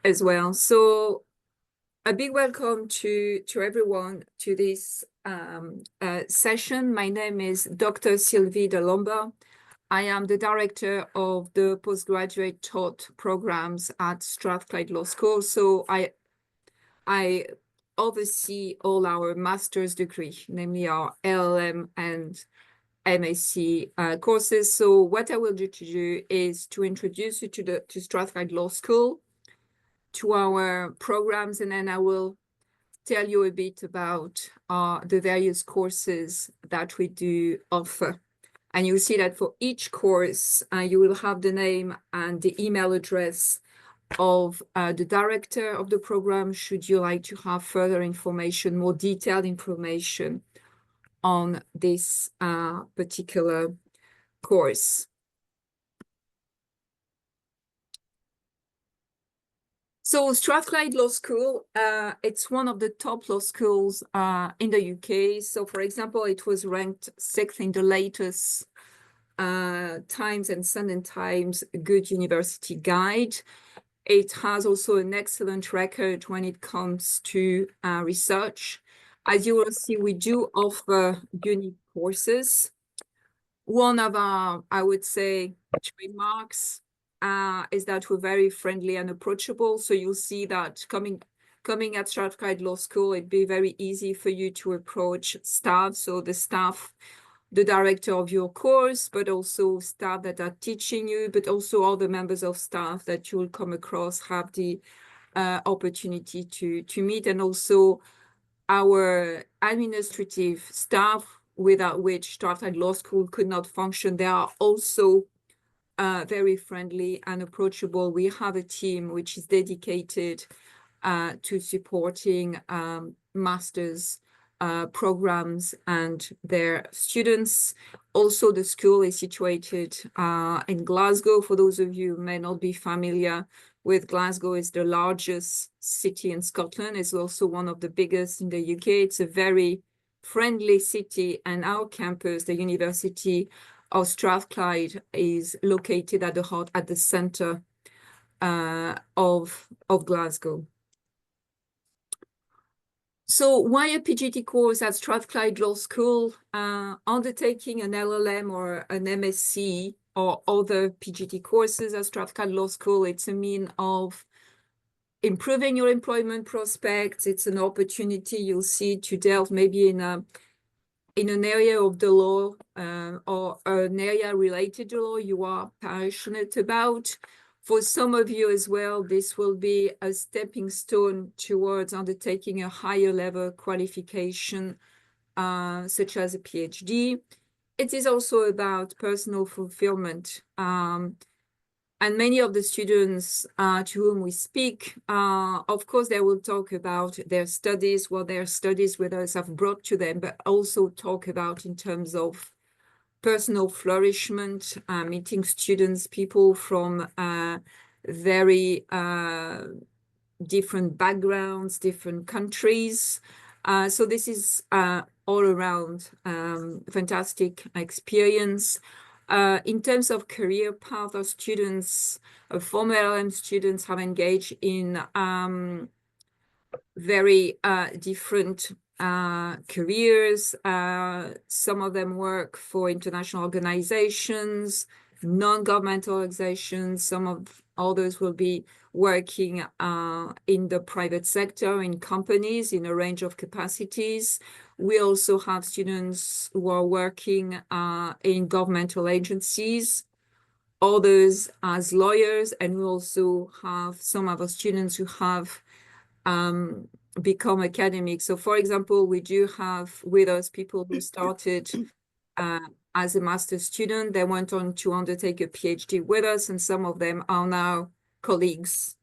as well. So a big welcome to everyone to this session. My name is Dr. Sylvie Delomba. I am the director of the postgraduate taught programs at Strathclyde Law School. So I oversee all our master's degree, namely our LLM and MSc courses. So what I will do to you is to introduce you to Strathclyde Law School, to our programs, and then I will tell you a bit about the various courses that we do offer. And you'll see that for each course, you will have the name and the email address of the director of the program, should you like to have further information, more detailed information on this particular course. So Strathclyde Law School, it's one of the top law schools in the UK. So for example, it was ranked 6th in the latest Times and Sunday Times Good University Guide. It has also an excellent record when it comes to research. As you will see, we do offer unique courses. One of our, I would say, trademarks is that we're very friendly and approachable. So you'll see that coming at Strathclyde Law School, it'd be very easy for you to approach staff. So the staff, the director of your course, but also staff that are teaching you, but also all the members of staff that you'll come across have the opportunity to meet, and also our administrative staff, without which Strathclyde Law School could not function. They are also very friendly and approachable. We have a team which is dedicated to supporting master's programs and their students. Also, the school is situated in Glasgow. For those of you who may not be familiar with Glasgow, is the largest city in Scotland. It's also one of the biggest in the UK. It's a very friendly city, and our campus, the University of Strathclyde, is located at the heart, at the center of Glasgow. So why a PGT course at Strathclyde Law School? Undertaking an LLM or an MSc or other PGT courses at Strathclyde Law School, it's a mean of improving your employment prospects. It's an opportunity, you'll see, to delve maybe in an area of the law or an area related to law you are passionate about. For some of you as well, this will be a stepping stone towards undertaking a higher level qualification, such as a PhD. It is also about personal fulfillment. And many of the students to whom we speak, of course, they will talk about their studies, what their studies with us have brought to them, but also talk about in terms of personal flourishment, meeting students, people from very different backgrounds, different countries. So this is all around fantastic experience. In terms of career path, our students, former LLM students, have engaged in very different careers. Some of them work for international organizations, non-governmental organizations. Some of others will be working in the private sector, in companies, in a range of capacities. We also have students who are working in governmental agencies, others as lawyers, and we also have some of our students who have become academics. So for example, we do have with us people who started as a master's student. They went on to undertake a PhD with us, and some of them are now colleagues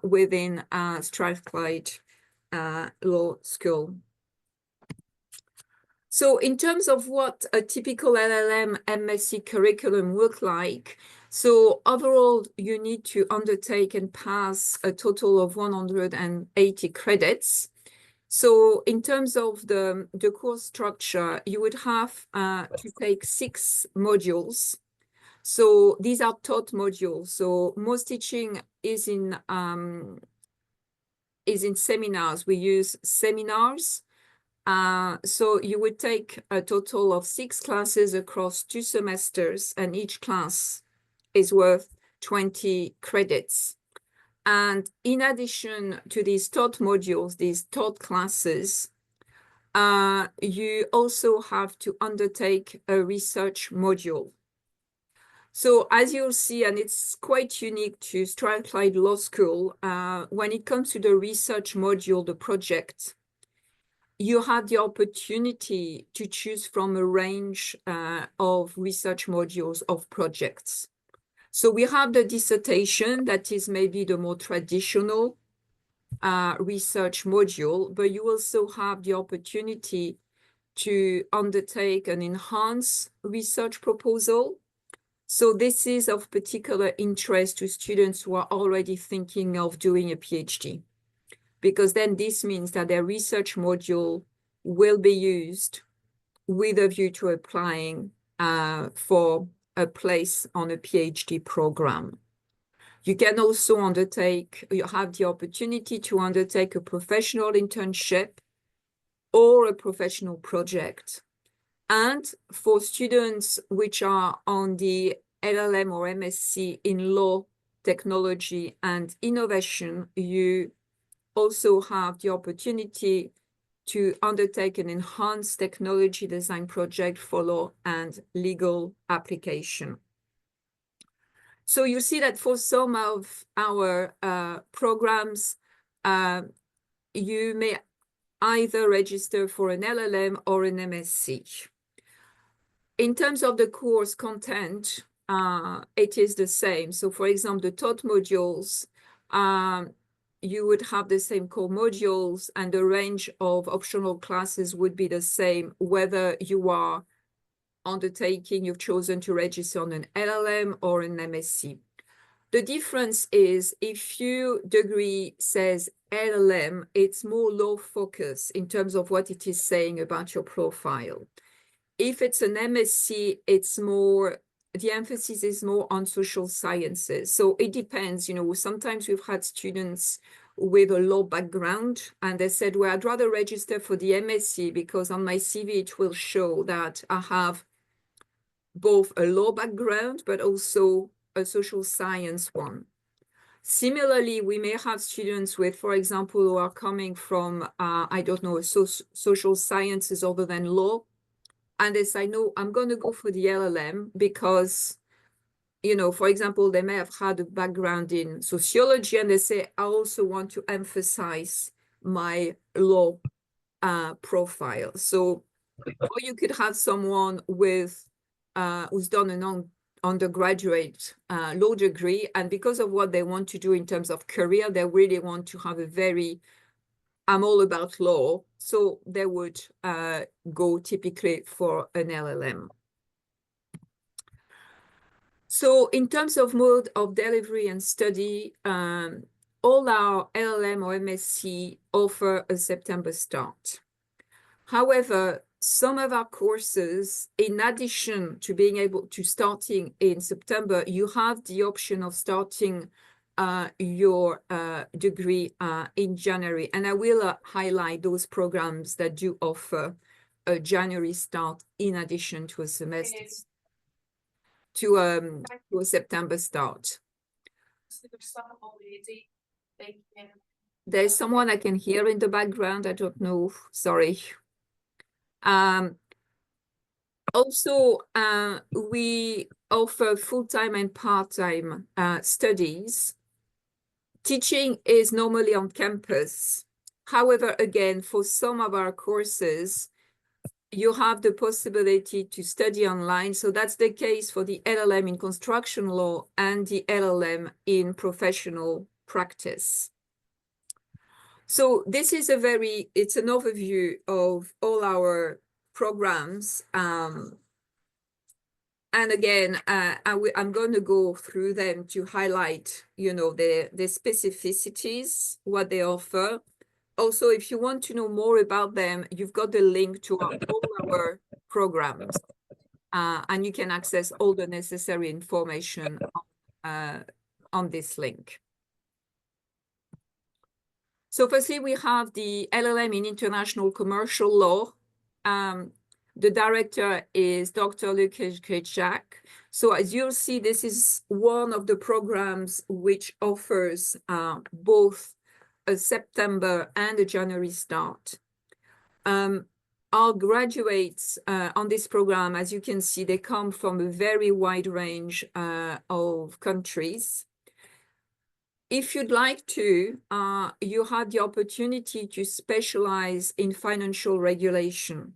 within Strathclyde Law School. So in terms of what a typical LLM MSc curriculum look like, so overall, you need to undertake and pass a total of 180 credits. So in terms of the course structure, you would have to take 6 modules. So these are taught modules. So most teaching is in is in seminars. We use seminars. So you would take a total of 6 classes across 2 semesters, and each class is worth 20 credits. And in addition to these taught modules, these taught classes, you also have to undertake a research module. So as you'll see, and it's quite unique to Strathclyde Law School, when it comes to the research module, the project, you have the opportunity to choose from a range of research modules of projects. So we have the dissertation that is maybe the more traditional research module, but you also have the opportunity to undertake an enhanced research proposal. So this is of particular interest to students who are already thinking of doing a PhD, because then this means that their research module will be used with a view to applying for a place on a PhD program. You can also you have the opportunity to undertake a professional internship or a professional project. And for students which are on the LLM or MSc in law, technology, and innovation, you also have the opportunity to undertake an enhanced technology design project for law and legal application. So you see that for some of our programs, you may either register for an LLM or an MSc. In terms of the course content, it is the same. So for example, the taught modules, you would have the same core modules, and the range of optional classes would be the same, whether you are you've chosen to register on an LLM or an MSc. The difference is if your degree says LLM, it's more law focused in terms of what it is saying about your profile. If it's an MSc, it's more, the emphasis is more on social sciences. So it depends, sometimes we've had students with a law background and they said, well, I'd rather register for the MSc because on my CV, it will show that I have both a law background, but also a social science one. Similarly, we may have students with, for example, who are coming from, social sciences other than law. And they say, no, I'm going to go for the LLM because, for example, they may have had a background in sociology and they say, I also want to emphasize my law profile. So, or you could have someone with who's done an undergraduate law degree, and because of what they want to do in terms of career, they really want to have I'm all about law, so they would go typically for an LLM. So in terms of mode of delivery and study, all our LLM or MSc offer a September start. However, some of our courses, in addition to being able to starting in September, you have the option of starting your degree in January. And I will highlight those programs that do offer a January start in addition to a semester, to a September start. There's someone I can hear in the background. I don't know. Sorry. Also, we offer full-time and part-time studies. Teaching is normally on campus. However, again, for some of our courses, you have the possibility to study online. So that's the case for the LLM in construction law and the LLM in professional practice. So this is it's an overview of all our programs. And again, I'm going to go through them to highlight, the specificities, what they offer. Also, if you want to know more about them, you've got the link to all our programs, and you can access all the necessary information on this link. So firstly, we have the LLM in International Commercial Law. The director is Dr. Lucas Gryczak. So as you'll see, this is one of the programs which offers both a September and a January start. Our graduates on this program, as you can see, they come from a very wide range of countries. If you'd like to, you have the opportunity to specialize in financial regulation.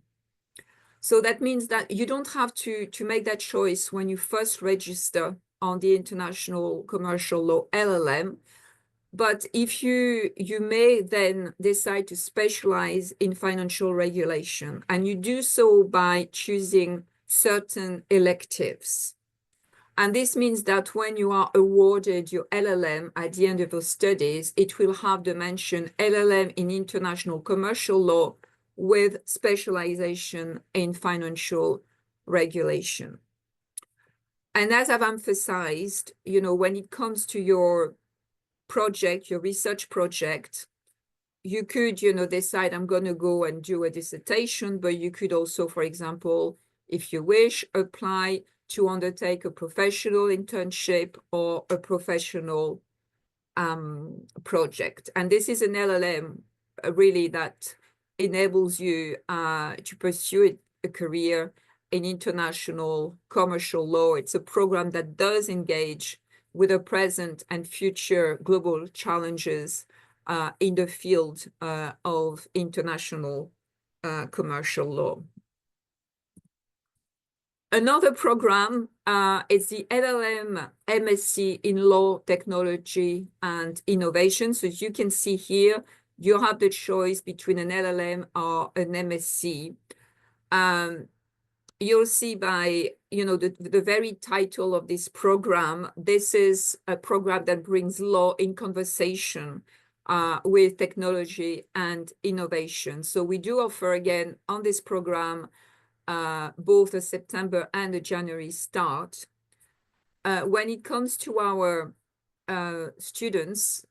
So that means that you don't have to make that choice when you first register on the International Commercial Law LLM. But if you may then decide to specialize in financial regulation, and you do so by choosing certain electives. And this means that when you are awarded your LLM at the end of your studies, it will have the mention LLM in International Commercial Law with specialization in financial regulation. And as I've emphasized, when it comes to your project, your research project, you could, decide I'm going to go and do a dissertation, but you could also, for example, if you wish, apply to undertake a professional internship or a professional project. And this is an LLM really that enables you to pursue a career in international commercial law. It's a program that does engage with the present and future global challenges in the field of international commercial law. Another program is the LLM MSc in Law, Technology, and Innovation. So as you can see here, you have the choice between an LLM or an MSc. You'll see by, the very title of this program, this is a program that brings law in conversation with technology and innovation. So we do offer, again, on this program, both a September and a January start. When it comes to our students,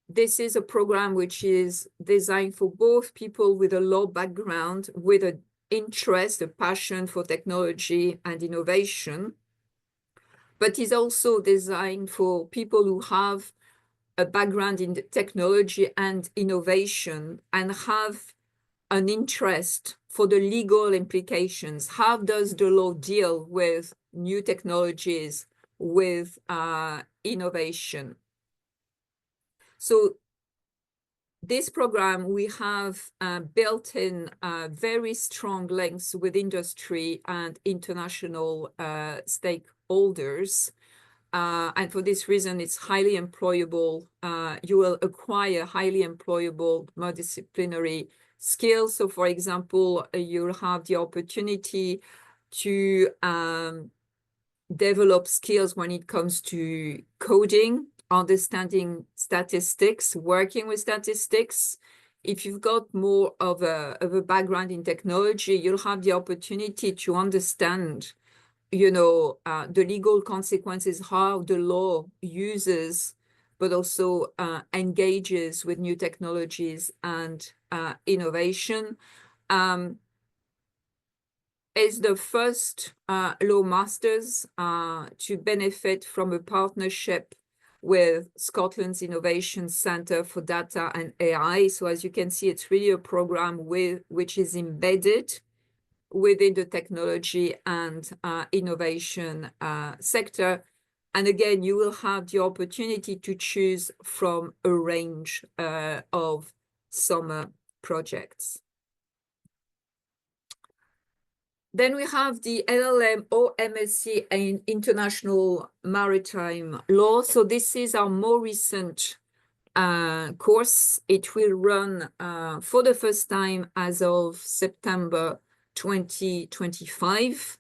this is a program which is designed for both people with a law background, with an interest, a passion for technology and innovation, but is also designed for people who have a background in technology and innovation and have an interest for the legal implications. How does the law deal with new technologies, with innovation? So this program, we have built in very strong links with industry and international stakeholders. And for this reason, it's highly employable. You will acquire highly employable multidisciplinary skills. So for example, you'll have the opportunity to develop skills when it comes to coding, understanding statistics, working with statistics. If you've got more of a background in technology, you'll have the opportunity to understand, the legal consequences, how the law uses, but also engages with new technologies and innovation. Is the first law masters to benefit from a partnership with Scotland's Innovation Centre for Data and AI. So as you can see, it's really a program which is embedded within the technology and innovation sector. And again, you will have the opportunity to choose from a range of summer projects. Then we have the LLM or MSc in International Maritime Law. So this is our more recent course. It will run for the first time as of September 2025.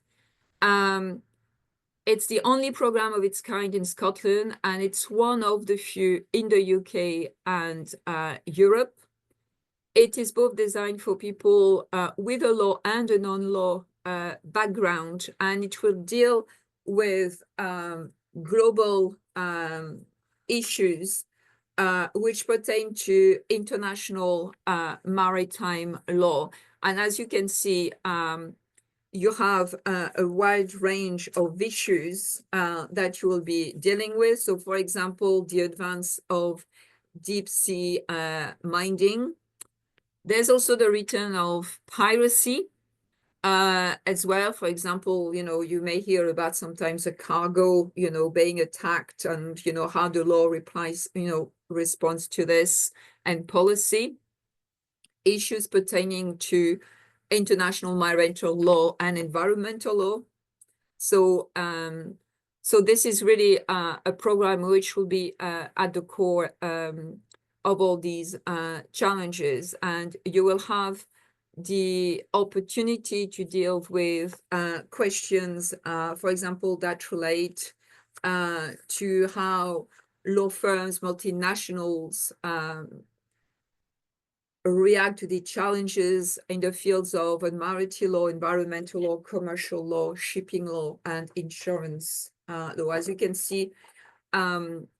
It's the only program of its kind in Scotland, and it's one of the few in the UK and Europe. It is both designed for people with a law and a non-law background, and it will deal with global issues which pertain to international maritime law. And as you can see, you have a wide range of issues that you will be dealing with. So, for example, the advance of deep sea mining. There's also the return of piracy as well. For example, you may hear about sometimes a cargo, being attacked, and, how the law replies, responds to this, and policy issues pertaining to international maritime law and environmental law. So, so this is really a program which will be at the core of all these challenges, and you will have the opportunity to deal with questions, for example, that relate to how law firms, multinationals, react to the challenges in the fields of maritime law, environmental law, commercial law, shipping law, and insurance law. As you can see,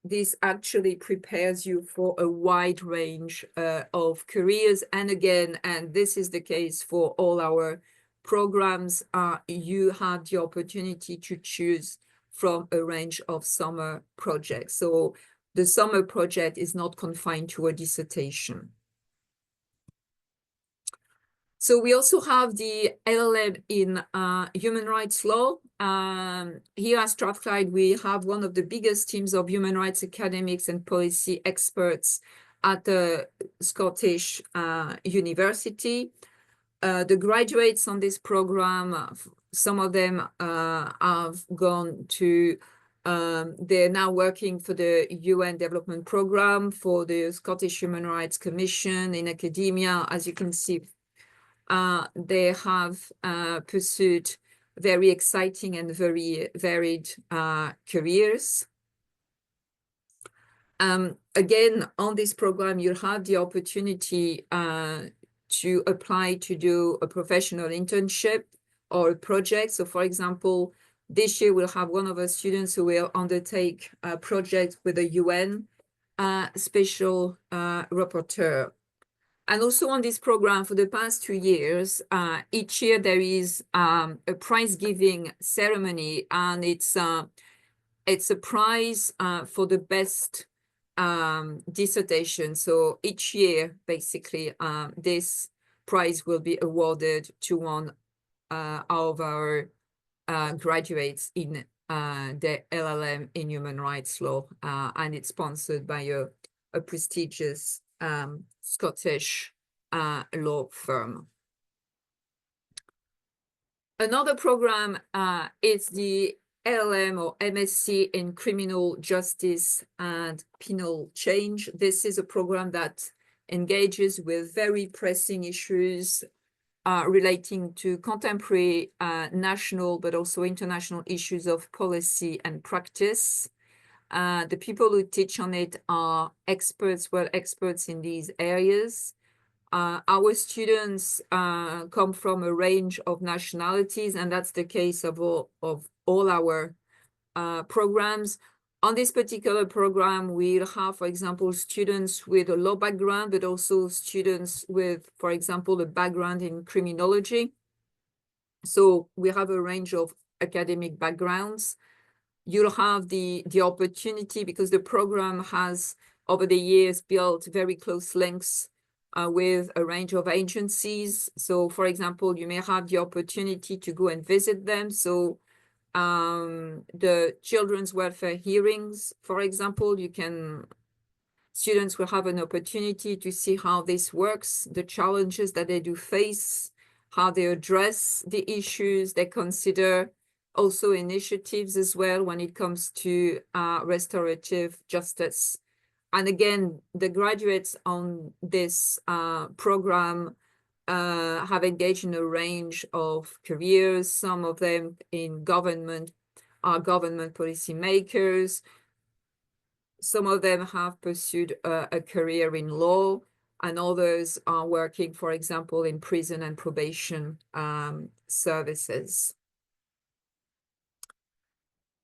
this actually prepares you for a wide range of careers. And again, and this is the case for all our programs, you have the opportunity to choose from a range of summer projects. So the summer project is not confined to a dissertation. So we also have the LLM in human rights law. Here at Strathclyde, we have one of the biggest teams of human rights academics and policy experts at the Scottish University. The graduates on this program, some of them have gone to, they're now working for the UN Development Programme, for the Scottish Human Rights Commission, in academia. As you can see, they have pursued very exciting and very varied careers. Again, on this program, you'll have the opportunity to apply to do a professional internship or a project. So, for example, this year we'll have one of our students who will undertake a project with the UN special rapporteur. And also on this program for the past 2 years, each year there is a prize-giving ceremony, and it's a prize for the best dissertation. So each year, basically, this prize will be awarded to one of our graduates in the LLM in human rights law, and it's sponsored by a prestigious Scottish law firm. Another program is the LLM or MSc in Criminal Justice and Penal Change. This is a program that engages with very pressing issues relating to contemporary national but also international issues of policy and practice. The people who teach on it are experts, experts in these areas. Our students come from a range of nationalities, and that's the case of all our programs. On this particular program, we'll have, for example, students with a law background, but also students with, for example, a background in criminology. So we have a range of academic backgrounds. You'll have the opportunity, because the program has, over the years, built very close links with a range of agencies. So, for example, you may have the opportunity to go and visit them. So the children's welfare hearings, for example, students will have an opportunity to see how this works, the challenges that they do face, how they address the issues, they consider also initiatives as well when it comes to restorative justice. And again, the graduates on this program have engaged in a range of careers. Some of them in government are government policy makers. Some of them have pursued a career in law, and others are working, for example, in prison and probation services.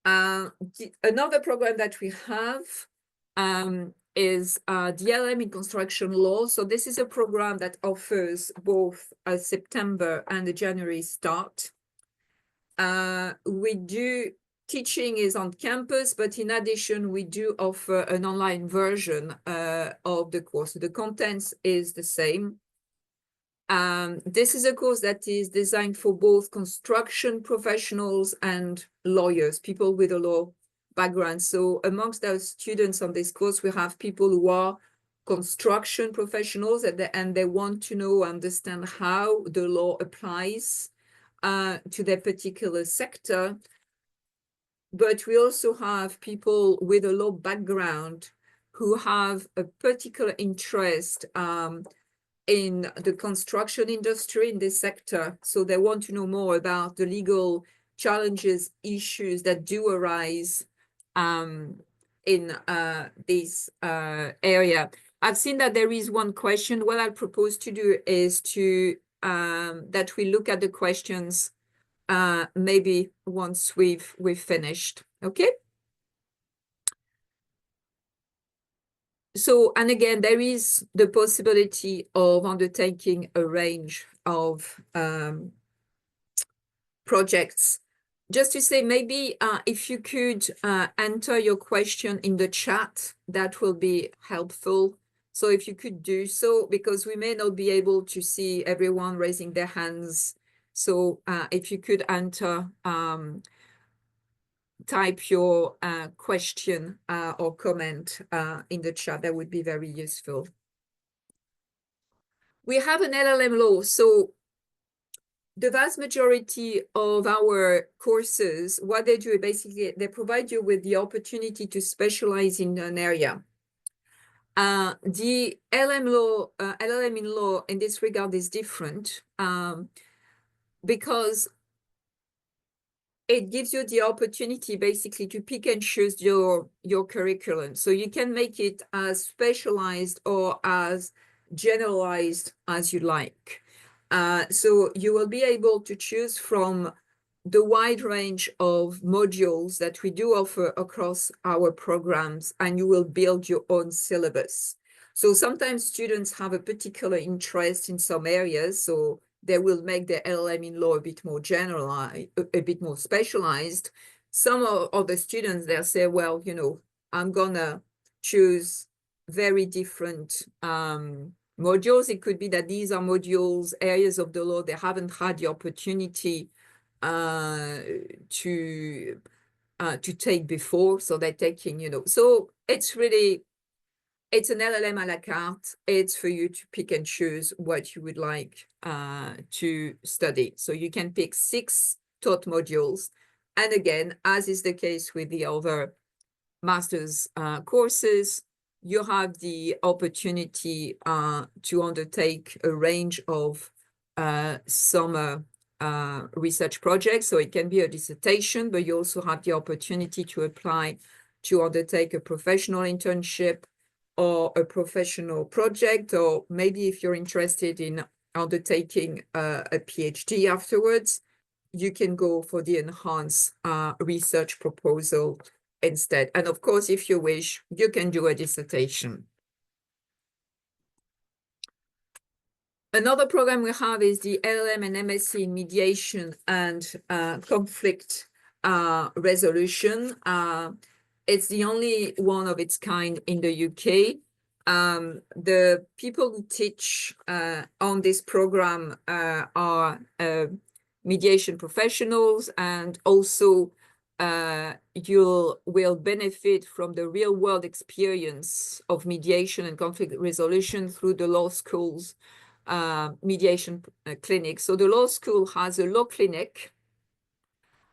Another program that we have is the LLM in construction law. So this is a program that offers both a September and a January start. Teaching is on campus, but in addition, we do offer an online version of the course. The contents is the same. This is a course that is designed for both construction professionals and lawyers, people with a law background. So amongst our students on this course, we have people who are construction professionals and they want to know, understand how the law applies to their particular sector. But we also have people with a law background who have a particular interest in the construction industry, in this sector. So they want to know more about the legal challenges, issues that do arise in this area. I've seen that there is one question. What I'll propose to do is to that we look at the questions maybe once we've finished. Okay. So, and again, there is the possibility of undertaking a range of projects. Just to say, maybe if you could enter your question in the chat, that will be helpful. So if you could do so, because we may not be able to see everyone raising their hands. So if you could enter, type your question or comment in the chat, that would be very useful. We have an LLM law. So the vast majority of our courses, what they do, basically, they provide you with the opportunity to specialize in an area. The LLM in law in this regard is different because it gives you the opportunity basically to pick and choose your curriculum. So you can make it as specialized or as generalized as you like. So you will be able to choose from the wide range of modules that we do offer across our programs, and you will build your own syllabus. So sometimes students have a particular interest in some areas, so they will make the LLM in law a bit more generalized, a bit more specialized. Some of the students, they'll say, well, you know, I'm gonna choose very different modules. It could be that these are modules, areas of the law they haven't had the opportunity to take before, so they're taking, you know, so it's really, it's an LLM à la carte. It's for you to pick and choose what you would like to study. So you can pick 6 taught modules. And again, as is the case with the other master's courses, you have the opportunity to undertake a range of summer research projects. So it can be a dissertation, but you also have the opportunity to apply to undertake a professional internship or a professional project, or maybe if you're interested in undertaking a PhD afterwards, you can go for the enhanced research proposal instead. And of course, if you wish, you can do a dissertation. Another program we have is the LLM and MSc in mediation and conflict resolution. It's the only one of its kind in the UK. The people who teach on this program are mediation professionals, and also you will benefit from the real world experience of mediation and conflict resolution through the law school's mediation clinic. So the law school has a law clinic,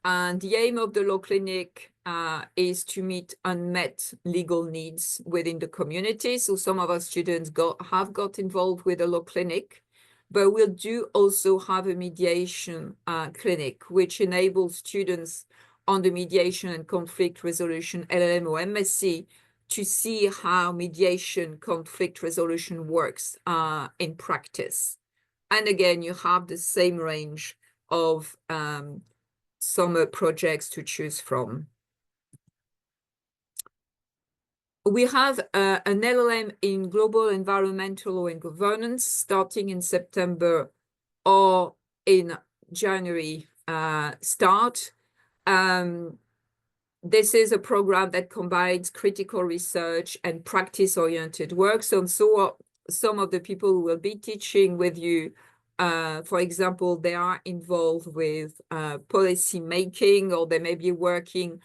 and the aim of the law clinic is to meet unmet legal needs within the community. So some of our students have got involved with a law clinic, but we'll do also have a mediation clinic, which enables students on the mediation and conflict resolution LLM or MSc to see how mediation conflict resolution works in practice. And again, you have the same range of summer projects to choose from. We have an LLM in global environmental law and governance starting in September or in January start. This is a program that combines critical research and practice-oriented work. So some of the people who will be teaching with you, for example, they are involved with policy making, or they may be working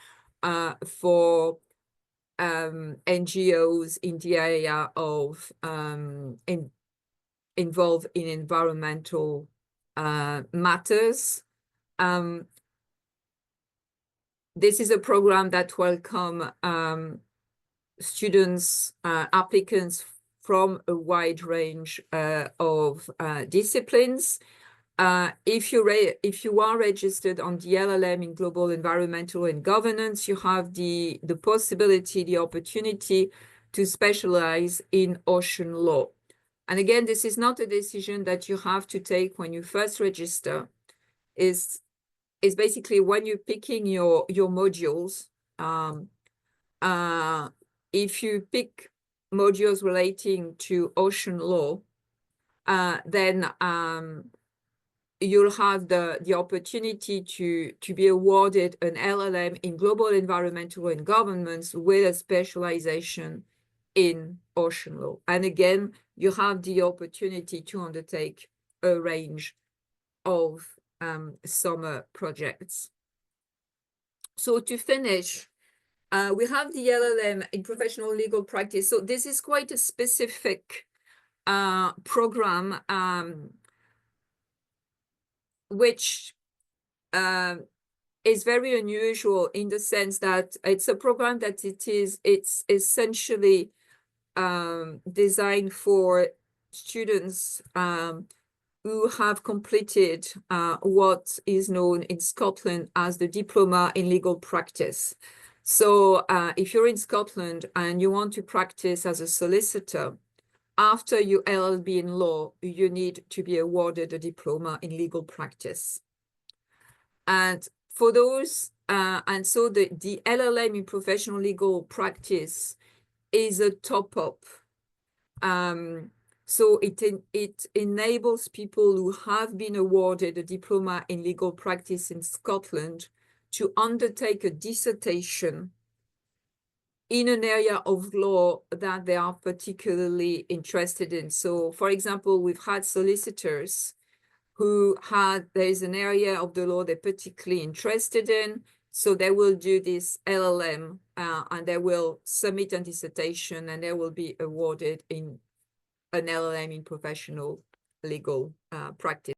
for NGOs in the area of involved in environmental matters. This is a program that welcome students, applicants from a wide range of disciplines. If you are registered on the LLM in global environmental and governance, you have the possibility, the opportunity to specialize in ocean law. And again, this is not a decision that you have to take when you first register. Is basically when you're picking your modules. If you pick modules relating to ocean law, then you'll have the opportunity to be awarded an LLM in global environmental and governance with a specialization in ocean law. And again, you have the opportunity to undertake a range of summer projects. So to finish, we have the LLM in professional legal practice. So this is quite a specific program, which is very unusual in the sense that it's a program that it's essentially designed for students who have completed what is known in Scotland as the Diploma in Legal Practice. So if you're in Scotland and you want to practice as a solicitor, after your LLB in law, you need to be awarded a Diploma in Legal Practice. And for those, and so the LLM in professional legal practice is a top-up. So it enables people who have been awarded a diploma in legal practice in Scotland to undertake a dissertation in an area of law that they are particularly interested in. So, for example, we've had solicitors who there's an area of the law they're particularly interested in. So they will do this LLM and they will submit a dissertation and they will be awarded in an LLM in professional legal practice.